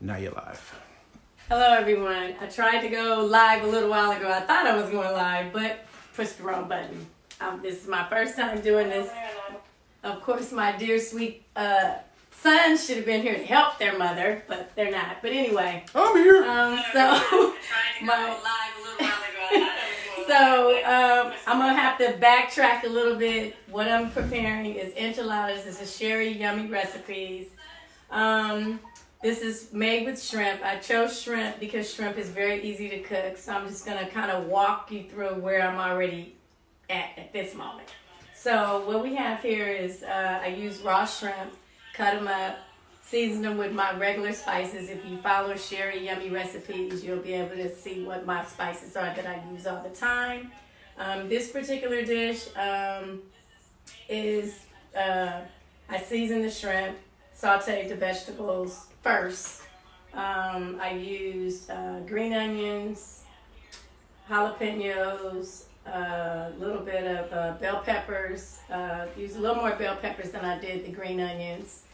Now you're live. Hello everyone. I tried to go live a little while ago. I thought I was going live, but pushed the wrong button. This is my first time doing this. Of course, my dear sweet sons should have been here to help their mother, but they're not. But anyway, I'm here. I'm gonna have to backtrack a little bit. What I'm preparing is enchiladas. This is Sherry Yummy Recipes. This is made with shrimp. I chose shrimp because shrimp is very easy to cook. So I'm just going to kind of walk you through where I'm already at this moment. So what we have here is I use raw shrimp, cut them up, season them with my regular spices. If you follow Sherry Yummy Recipes, you'll be able to see what my spices are that I use all the time. This particular dish is I season the shrimp, sauteed the vegetables first. I used green onions, jalapenos, a little bit of bell peppers. Used a little more bell peppers than I did the green onions.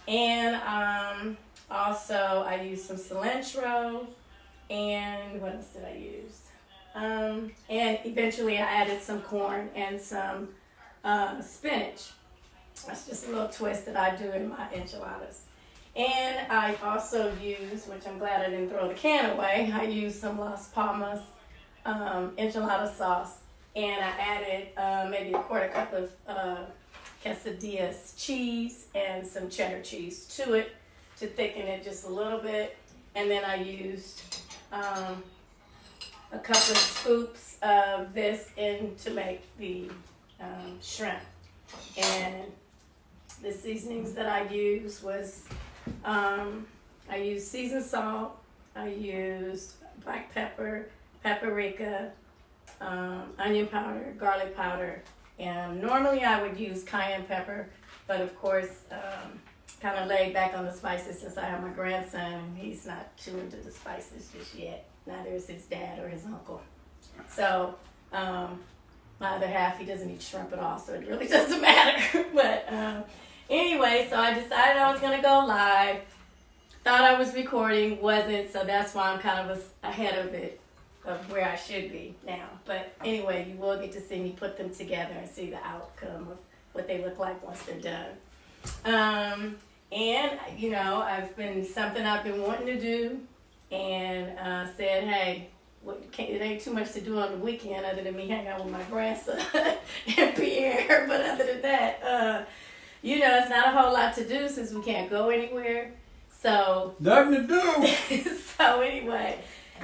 And also I used some cilantro. And what else did I use? And eventually I added some corn and some spinach. That's just a little twist that I do in my enchiladas. And I also use, which I'm glad I didn't throw the can away, I used some Las Palmas enchilada sauce. And I added maybe a quarter cup of quesadillas cheese and some cheddar cheese to it to thicken it just a little bit. And then I used a couple of scoops of this in to make the shrimp. And the seasonings that I used was, I used seasoned salt, I used black pepper, paprika, onion powder, garlic powder, and normally I would use cayenne pepper, but of course, kind of laid back on the spices since I have my grandson and he's not too into the spices just yet. Neither is his dad or his uncle. So, my other half, he doesn't eat shrimp at all, so it really doesn't matter. But anyway, so I decided I was going to go live. Thought I was recording, wasn't, so that's why I'm kind of ahead of it, of where I should be now. But anyway, you will get to see me put them together and see the outcome of what they look like once they're done. And, you know, something I've been wanting to do, and said, hey, it ain't too much to do on the weekend other than me hang out with my grandson and Pierre. But other than that, you know, it's not a whole lot to do since we can't go anywhere. So Nothing to do. So anyway,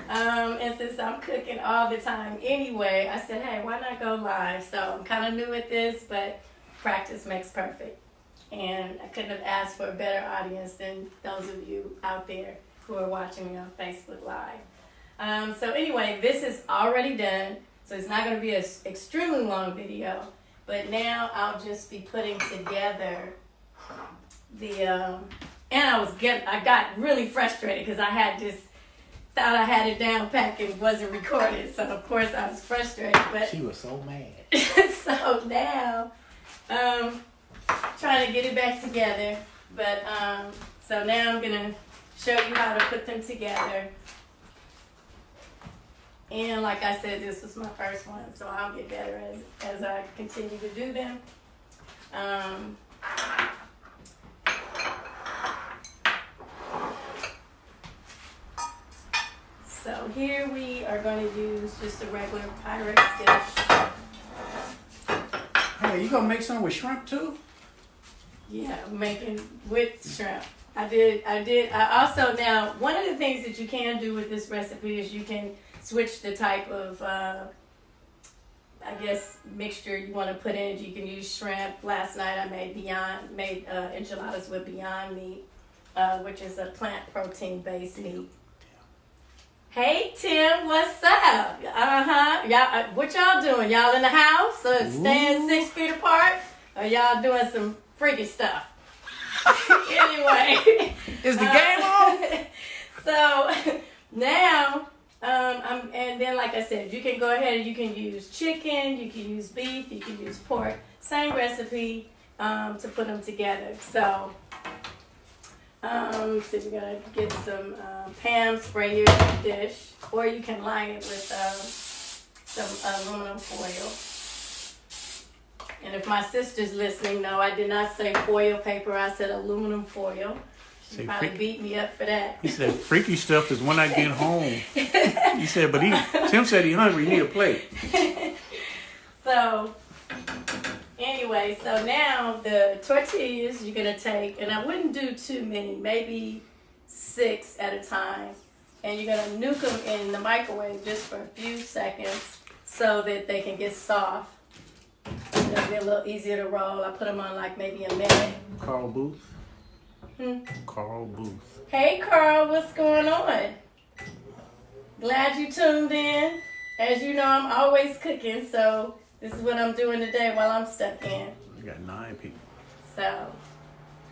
and since I'm cooking all the time anyway, I said, hey, why not go live? So I'm kind of new at this, but practice makes perfect. And I couldn't have asked for a better audience than those of you out there who are watching me on Facebook Live. So anyway, this is already done, so it's not going to be an extremely long video, but now I'll just be putting together the, and I got really frustrated because thought I had it down packed and wasn't recorded, so of course I was frustrated, but She was so mad. so now, trying to get it back together, but, so now I'm going to show you how to put them together. And like I said, this was my first one, so I'll get better as I continue to do them. So here we are going to use just a regular Pyrex dish. Hey, you gonna make some with shrimp too? Yeah, I'm making with shrimp. I also, now, one of the things that you can do with this recipe is you can switch the type of, I guess, mixture you want to put in it. You can use shrimp. Last night I made enchiladas with Beyond Meat, which is a plant protein based meat. Hey Tim, what's up? Y'all, what y'all doing? Y'all in the house? Staying 6 feet apart? Or y'all doing some freaky stuff? Anyway, Is the game on? So now, and then like I said, you can go ahead and you can use chicken, you can use beef, you can use pork. Same recipe to put them together. So So we're gonna get some Pam spray your dish, or you can line it with some aluminum foil. And if my sister's listening, no, I did not say foil paper. I said aluminum foil. She probably beat me up for that. He said, freaky stuff is when I get home. He said, but Tim said he hungry, he need a plate. So, anyway, so now the tortillas you're going to take, and I wouldn't do too many, maybe 6 at a time. And you're going to nuke them in the microwave just for a few seconds so that they can get soft. It'll be a little easier to roll. I put them on like maybe a minute. Carl Booth. Carl Booth. Hey Carl, what's going on? Glad you tuned in. As you know, I'm always cooking, so this is what I'm doing today while I'm stuck in. We got 9 people. So,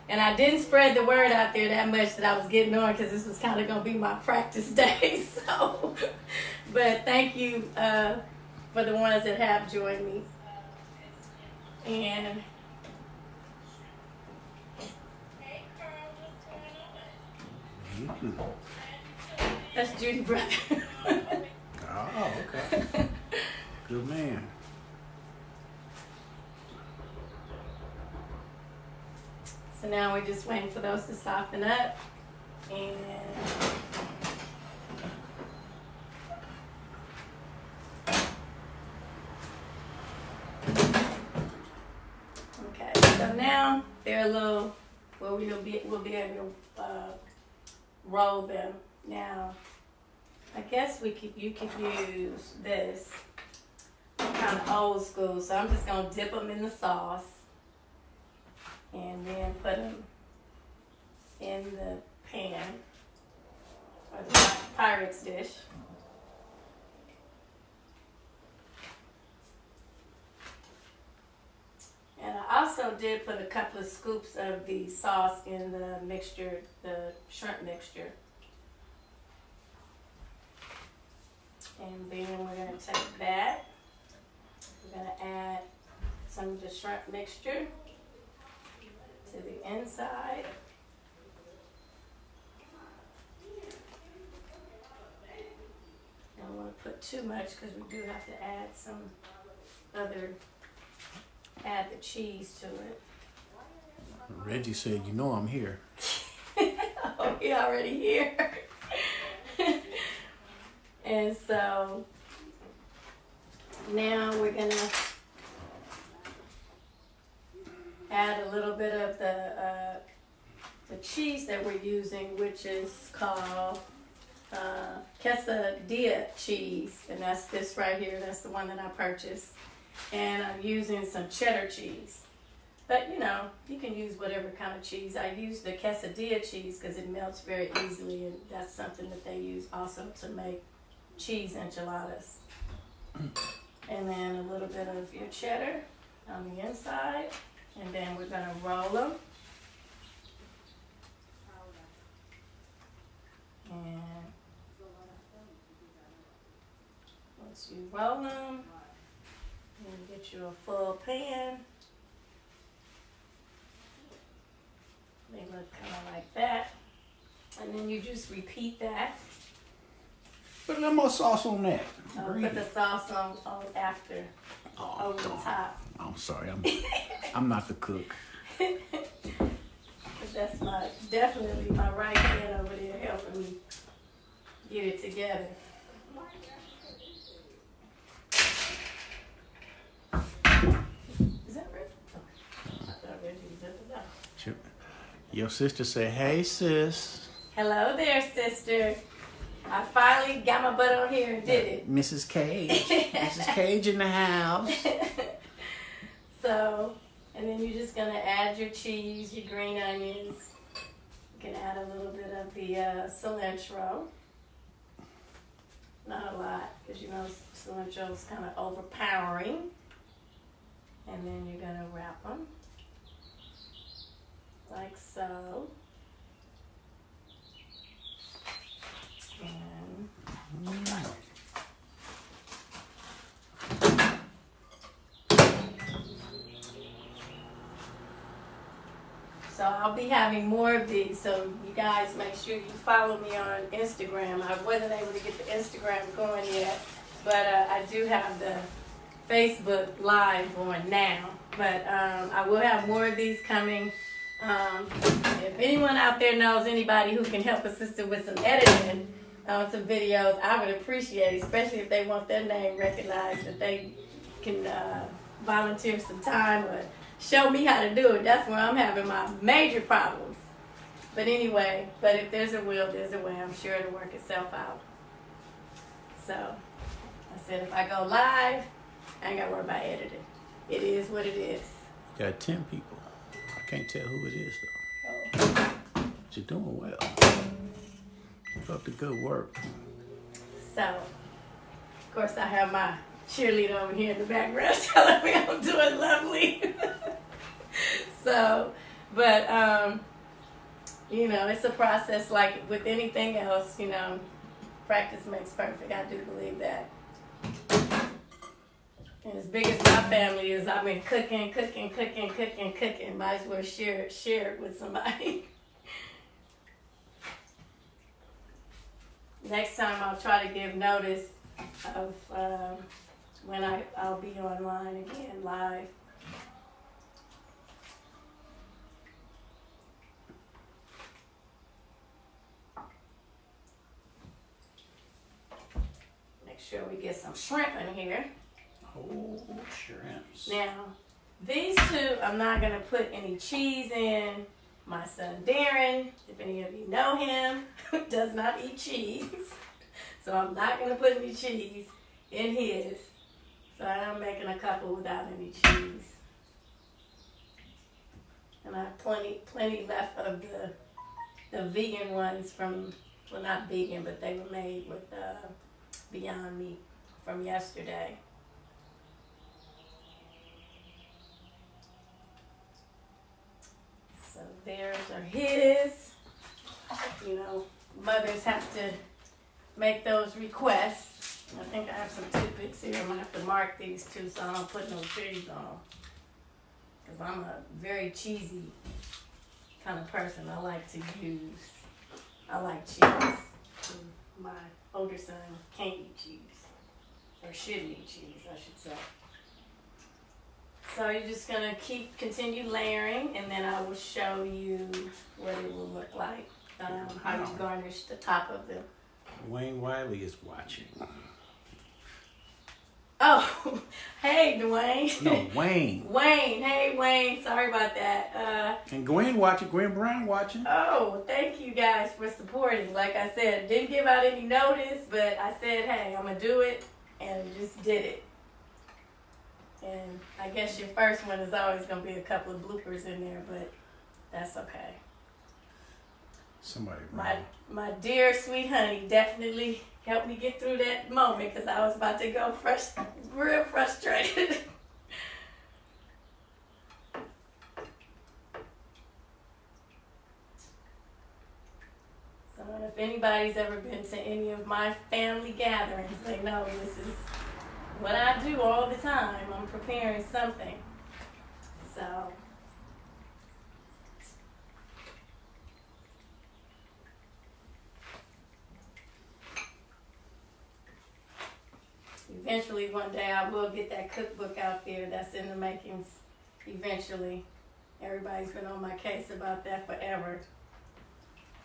and I didn't spread the word out there that much that I was getting on because this was kind of going to be my practice day. So, but thank you for the ones that have joined me. And that's Judy brother. Oh, okay. Good man. So now we're just waiting for those to soften up. And okay, so now they're a little, well, we'll be able to roll them. Now, I guess you could use this. I'm kind of old school, so I'm just going to dip them in the sauce and then put them in the pan or the Pirate's dish. And I also did put a couple of scoops of the sauce in the mixture, the shrimp mixture. And then we're going to take that. We're going to add some of the shrimp mixture to the inside. I don't want to put too much because we do have to add add the cheese to it. Reggie said, you know I'm here. Oh, he already here. And so now we're going to add a little bit of the cheese that we're using, which is called quesadilla cheese. And that's this right here. That's the one that I purchased. And I'm using some cheddar cheese. But, you know, you can use whatever kind of cheese. I use the quesadilla cheese because it melts very easily, and that's something that they use also to make cheese enchiladas. And then a little bit of your cheddar on the inside. And then we're going to roll them. And once you roll them, you get you a full pan. They look kind of like that. And then you just repeat that. Put a little more sauce on that. Put the sauce on after, over the top. I'm sorry, I'm not the cook. But that's definitely my right hand over there helping me get it together. Is that right? I thought Reggie did it. Your sister said, hey sis. Hello there, sister. I finally got my butt on here and did it. Mrs. Cage. Mrs. Cage in the house. So, and then you're just going to add your cheese, your green onions. You can add a little bit of the cilantro. Not a lot, because you know cilantro is kind of overpowering. And then you're going to wrap them like so. And so I I'll be having more of these, so you guys make sure you follow me on Instagram. I wasn't able to get the Instagram going yet, but I do have the Facebook Live going now. But I will have more of these coming. If anyone out there knows anybody who can help a sister with some editing on some videos, I would appreciate it, especially if they want their name recognized, that they can volunteer some time or show me how to do it. That's where I'm having my major problems. But anyway, if there's a will, there's a way. I'm sure it'll work itself out. So I said if I go live, I ain't got to worry about editing. It is what it is. Got 10 people. I can't tell who it is though. Oh. But you're doing well. Keep up the good work. So, of course, I have my cheerleader over here in the background telling me I'm doing lovely. So, but you know, it's a process like with anything else. You know, practice makes perfect. I do believe that. And as big as my family is, I've been cooking. Might as well share it with somebody. Next time I'll try to give notice of when I'll be online again, live. Make sure we get some shrimp in here. Oh, shrimps. Now, these two, I'm not going to put any cheese in. My son Darren, if any of you know him, does not eat cheese. So I'm not going to put any cheese in his. So I am making a couple without any cheese. And I have plenty left of the vegan ones from, well, not vegan, but they were made with Beyond Meat from yesterday. So theirs are his. You know, mothers have to make those requests. I think I have some toothpicks here. I'm going to have to mark these two so I don't put no trees on. Because I'm a very cheesy kind of person. I like cheese. My older son can't eat cheese. Or shouldn't eat cheese, I should say. So you're just going to continue layering, and then I will show you what it will look like, how you garnish the top of them. Wayne Wiley is watching. Oh, hey, Dwayne. No, Wayne. Wayne, hey, Wayne. Sorry about that. And Gwen watching, Gwen Brown watching. Oh, thank you guys for supporting. Like I said, didn't give out any notice, but I said, hey, I'm going to do it, and just did it. And I guess your first one is always going to be a couple of bloopers in there, but that's okay. Somebody. My dear sweet honey definitely helped me get through that moment because I was about to go real frustrated. So if anybody's ever been to any of my family gatherings, they know this is what I do all the time. I'm preparing something. So eventually one day I will get that cookbook out there. That's in the makings eventually. Everybody's been on my case about that forever.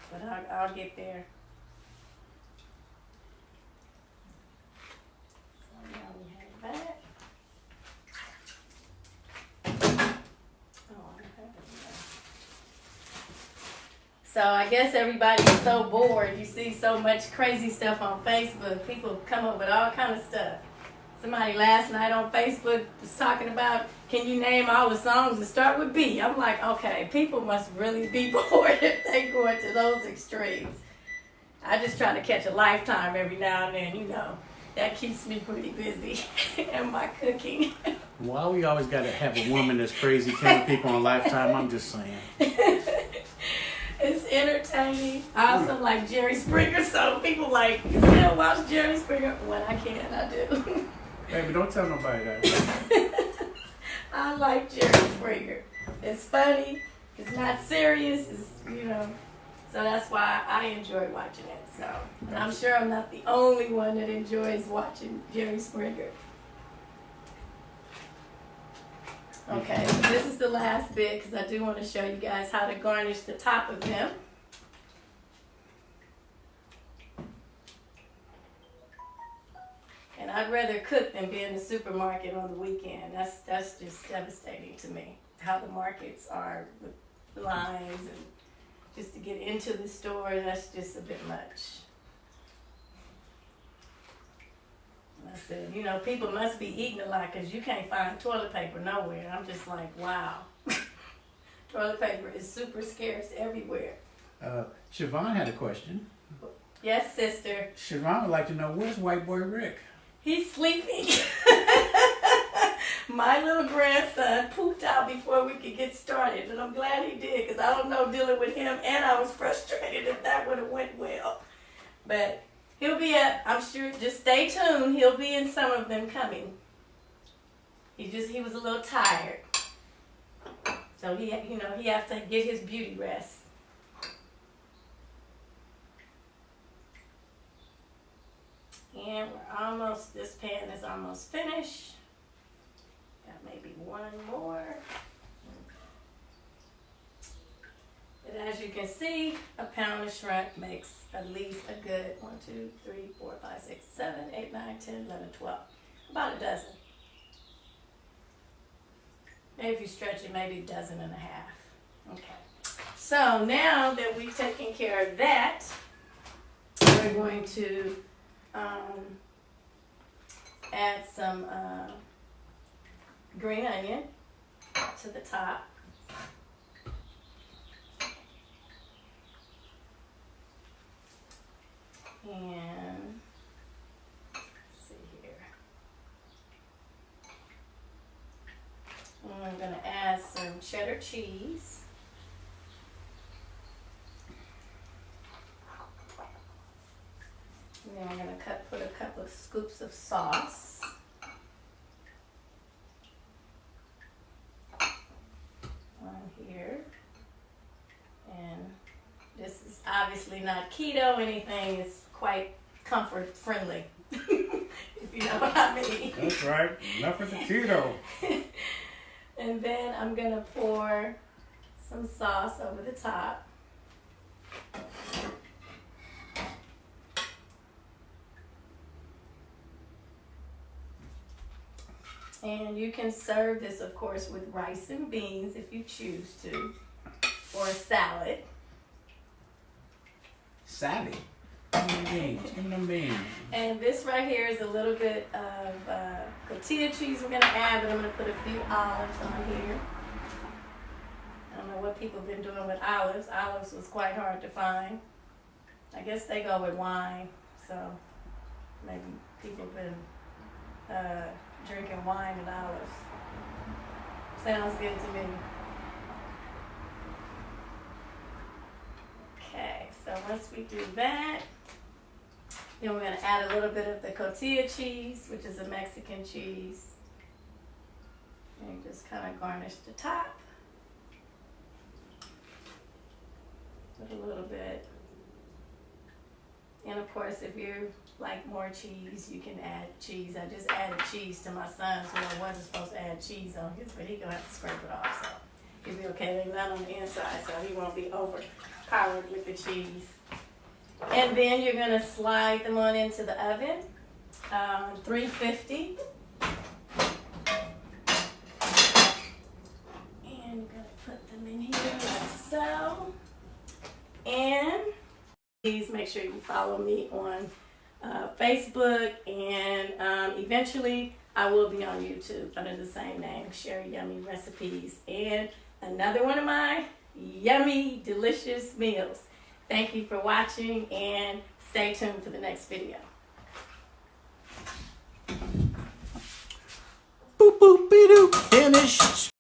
But I'll get there. So now we have that. Oh, I have it there. So I guess everybody's so bored. You see so much crazy stuff on Facebook. People come up with all kind of stuff. Somebody last night on Facebook was talking about, can you name all the songs that start with B? I'm like, okay, people must really be bored if they go into those extremes. I just try to catch a Lifetime every now and then, you know. That keeps me pretty busy and my cooking. Why we always got to have a woman that's crazy telling people on Lifetime? I'm just saying. It's entertaining. I also like Jerry Springer, so people like, you still watch Jerry Springer? When I can, I do. Baby, don't tell nobody that. I like Jerry Springer. It's funny. It's not serious. It's, you know. So that's why I enjoy watching it. So, and I'm sure I'm not the only one that enjoys watching Jerry Springer. Okay, so this is the last bit because I do want to show you guys how to garnish the top of them. And I'd rather cook than be in the supermarket on the weekend. That's just devastating to me. How the markets are with lines and just to get into the store, that's just a bit much. And I said, you know, people must be eating a lot because you can't find toilet paper nowhere. I'm just like, wow. Toilet paper is super scarce everywhere. Siobhan had a question. Yes, sister. Siobhan would like to know, where's white boy Rick? He's sleeping. My little grandson pooped out before we could get started, and I'm glad he did because I don't know dealing with him, and I was frustrated if that would have went well. But he'll be at, I'm sure, just stay tuned. He'll be in some of them coming. He was a little tired. So he has to get his beauty rest. And we're almost, this pan is almost finished. Got maybe one more. But as you can see, a pound of shrimp makes at least a good 1, 2, 3, 4, 5, 6, 7, 8, 9, 10, 11, 12. About a dozen. Maybe if you stretch it, maybe a dozen and a half. Okay. So now that we've taken care of that, we're going to add some green onion to the top. And let's see here. And I'm going to add some cheddar cheese. And then I'm going to put a couple of scoops of sauce. On here. And this is obviously not keto or anything. It's quite comfort friendly. If you know what I mean. That's right. Enough with the keto. And then I'm going to pour some sauce over the top. And you can serve this, of course, with rice and beans if you choose to, or a salad. Salad? Give me beans. Give me them beans. And this right here is a little bit of tortilla cheese we're going to add, but I'm going to put a few olives on here. I don't know what people have been doing with olives. Olives was quite hard to find. I guess they go with wine, so maybe people have been drinking wine and olives. Sounds good to me. Okay, so once we do that, then we're going to add a little bit of the tortilla cheese, which is a Mexican cheese. And just kind of garnish the top. Put a little bit. And of course, if you like more cheese, you can add cheese. I just added cheese to my son's, who I wasn't supposed to add cheese on his, but he's going to have to scrape it off. So he'll be okay. They're not on the inside, so he won't be overpowered with the cheese. And then you're going to slide them on into the oven, 350. And you're going to put them in here like so. And please make sure you follow me on Facebook, and eventually I will be on YouTube under the same name, Sherry Yummy Recipes, and another one of my yummy, delicious meals. Thank you for watching, and stay tuned for the next video. Boop, boop, be-doo. Finish.